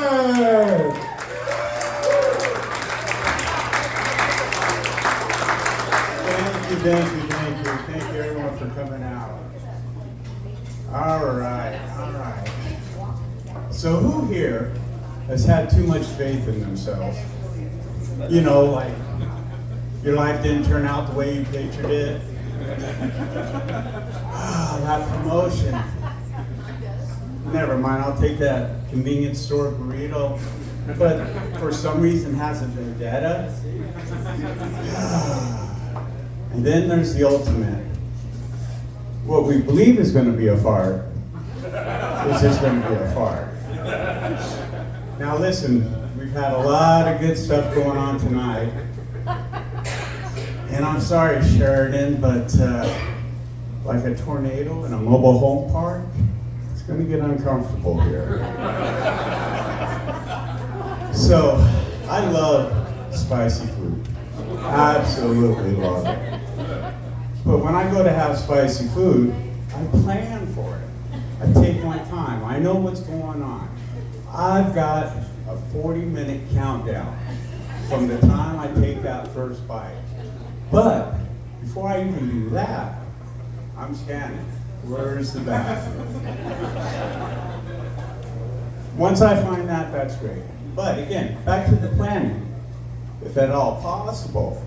Thank you everyone for coming out. All right. So who here has had too much faith in themselves? You know, like your life didn't turn out the way you pictured it. That promotion. Never mind, I'll take that convenience store burrito, but for some reason has a vendetta. And then there's the ultimate. What we believe is going to be a fart is just going to be a fart. Now listen, we've had a lot of good stuff going on tonight. And I'm sorry, Sheridan, but like a tornado in a mobile home park, it's going to get uncomfortable here. So, I love spicy food. Absolutely love it. But when I go to have spicy food, I plan for it. I take my time. I know what's going on. I've got a 40-minute countdown from the time I take that first bite. But before I even do that, I'm scanning. Where's the bathroom? Once I find that, that's great. But again, back to the planning. If at all possible,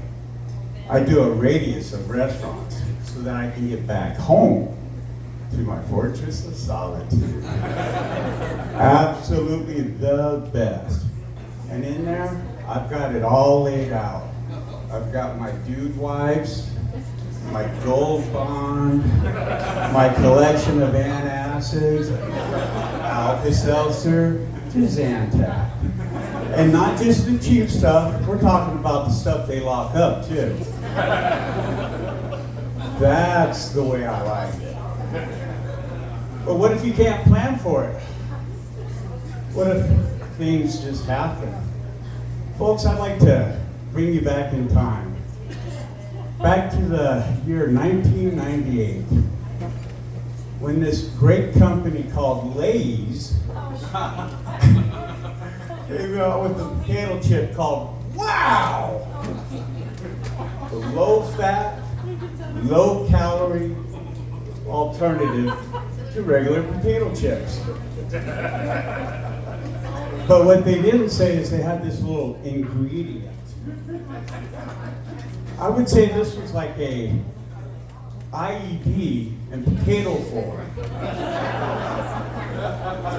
I do a radius of restaurants so that I can get back home to my fortress of solitude. Absolutely the best. And in there, I've got it all laid out. I've got my dude wipes, my Gold Bond, my collection of antacids, Alka-Seltzer, to Zantac. And not just the cheap stuff, we're talking about the stuff they lock up too. That's the way I like it. But what if you can't plan for it? What if things just happen? Folks, I'd like to bring you back in time. Back to the year 1998, when this great company called Lay's came out with a potato chip called Wow! The low-fat, low-calorie alternative to regular potato chips. But what they didn't say is they had this little ingredient. I would say this was like a IED in potato form.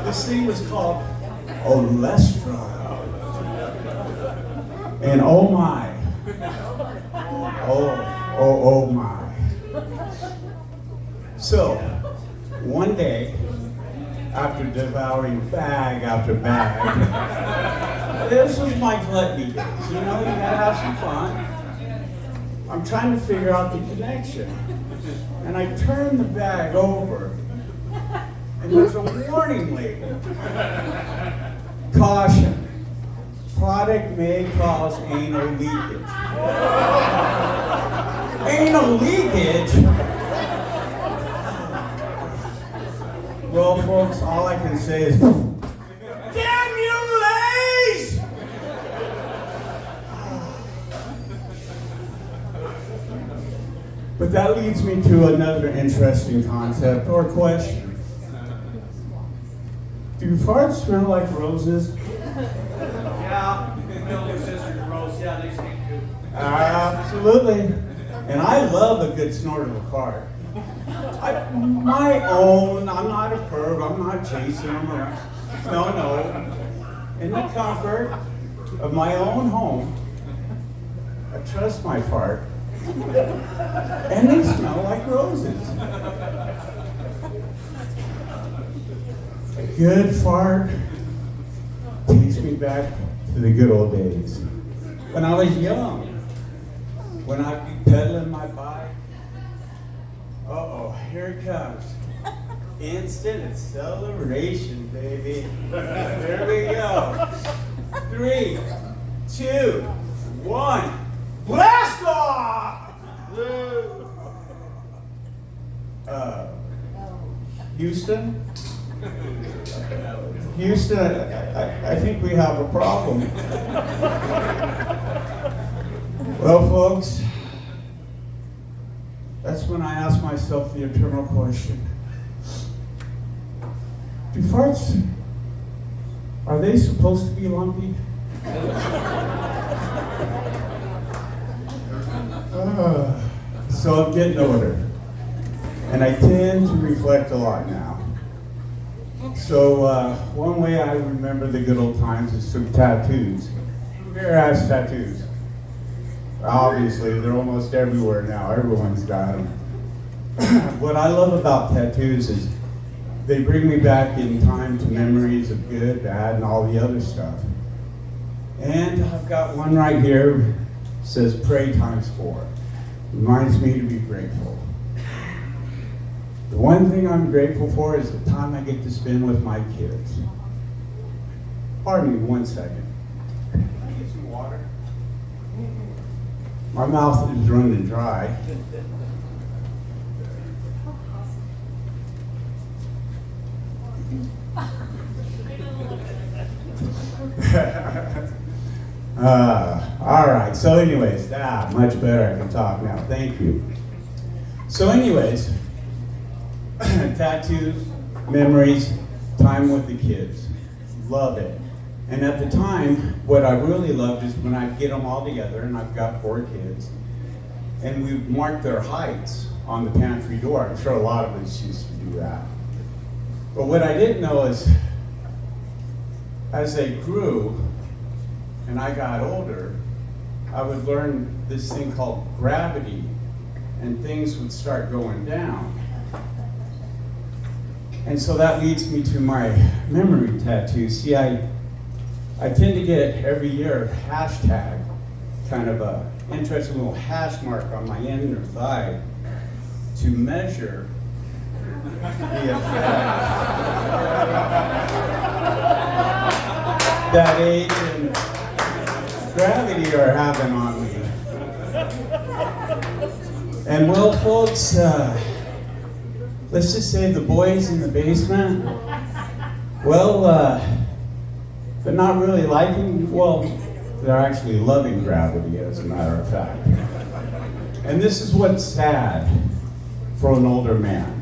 This thing was called Olestra. And oh my. Oh my. So, one day, after devouring bag after bag, this was my gluttony days. You know, you gotta have some fun. I'm trying to figure out the connection. And I turn the bag over, and there's a warning label. Caution. Product may cause anal leakage. Anal leakage? Well, folks, all I can say is, damn you, Lays! But that leads me to another interesting concept or question. Do farts smell like roses? Yeah, Billy's sister's rose, yeah, they stink too. Absolutely. And I love a good snort of a fart. My own, I'm not a perv, I'm not chasing them around. No. In the comfort of my own home, I trust my fart. And they smell like roses. A good fart takes me back to the good old days. When I was young, when I'd be pedaling my bike. Uh-oh, here it comes. Instant acceleration, baby. There we go. 3, 2, 1. Blast off! Houston? Houston, I think we have a problem. Well, folks, that's when I ask myself the eternal question. Do farts, are they supposed to be lumpy? So I'm getting older, and I tend to reflect a lot now. So one way I remember the good old times is through tattoos. Who here has tattoos? Obviously, they're almost everywhere now. Everyone's got them. What I love about tattoos is they bring me back in time to memories of good, bad, and all the other stuff. And I've got one right here, says pray ×4. Reminds me to be grateful. The one thing I'm grateful for is the time I get to spend with my kids. Pardon me 1 second. Can I get some water? My mouth is running dry. All right, so anyways, much better, I can talk now, thank you. So anyways, tattoos, memories, time with the kids, love it. And at the time, what I really loved is when I'd get them all together, and I've got 4 kids, and we marked their heights on the pantry door. I'm sure a lot of us used to do that. But what I didn't know is, as they grew, and I got older, I would learn this thing called gravity, and things would start going down. And so that leads me to my memory tattoo. See, I tend to get every year hashtag, kind of a interesting little hash mark on my inner thigh to measure the effect that age and gravity are having on me. And well, folks, let's just say the boys in the basement, well, they're not really liking, well, they're actually loving gravity, as a matter of fact. And this is what's sad for an older man.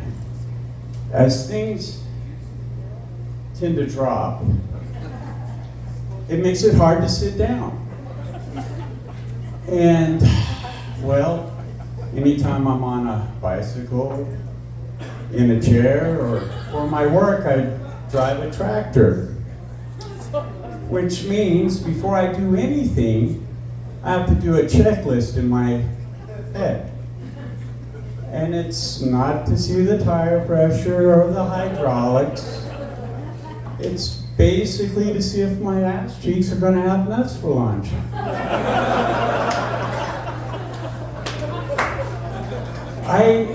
As things tend to drop, it makes it hard to sit down. And, well, anytime I'm on a bicycle, in a chair, or for my work, I drive a tractor. Which means before I do anything, I have to do a checklist in my head. And it's not to see the tire pressure or the hydraulics. It's basically to see if my ass cheeks are going to have nuts for lunch. I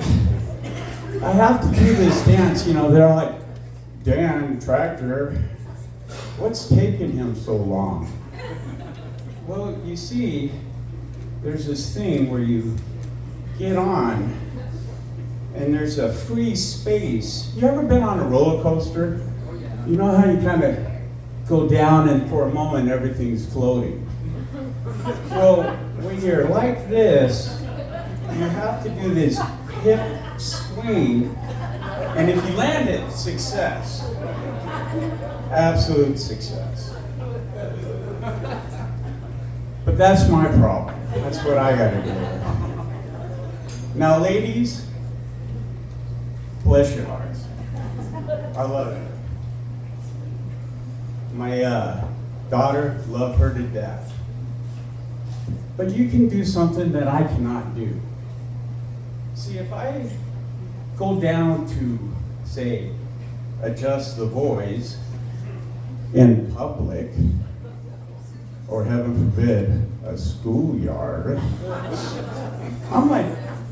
have to do this dance, you know, they're like, Dan, tractor, what's taking him so long? Well, you see, there's this thing where you get on and there's a free space. You ever been on a roller coaster? You know how you kind of go down and for a moment everything's floating? Well, when you're like this, you have to do this hip swing, and if you land it, success. Absolute success. But that's my problem. That's what I gotta do. Now, ladies, bless your hearts. I love it. My daughter, love her to death. But you can do something that I cannot do. See, if I go down to, say, adjust the voice in public, or heaven forbid, a schoolyard, I'm like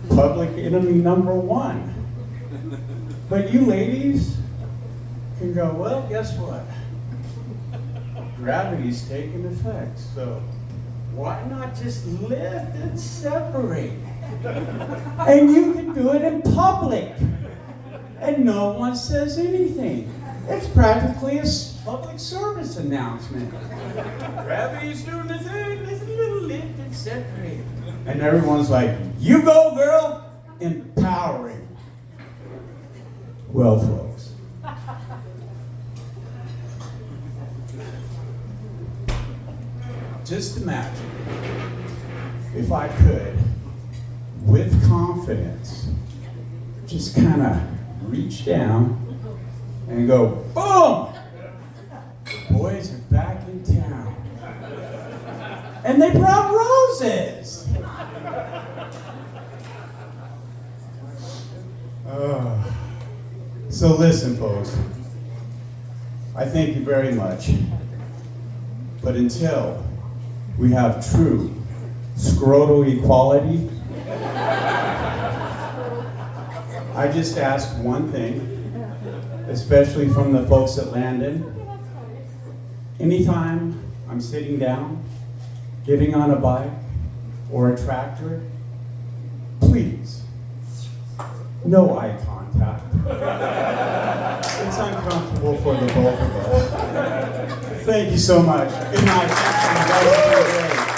public enemy number 1. But you ladies can go, well, guess what? Gravity's taking effect, so why not just lift and separate? And you can do it in public, and no one says anything. It's practically a public service announcement. Gravity is doing the thing, there's a little lift and separate. And everyone's like, you go, girl, empowering. Well, folks, just imagine if I could, with confidence, just kind of reach down and go, boom! The boys are back in town. And they brought roses! So listen, folks. I thank you very much. But until we have true scrotal equality, I just ask one thing, especially from the folks at Landon. Anytime I'm sitting down, getting on a bike or a tractor, please, no eye contact. It's uncomfortable for the both of us. Thank you so much. Good night. Have a great day.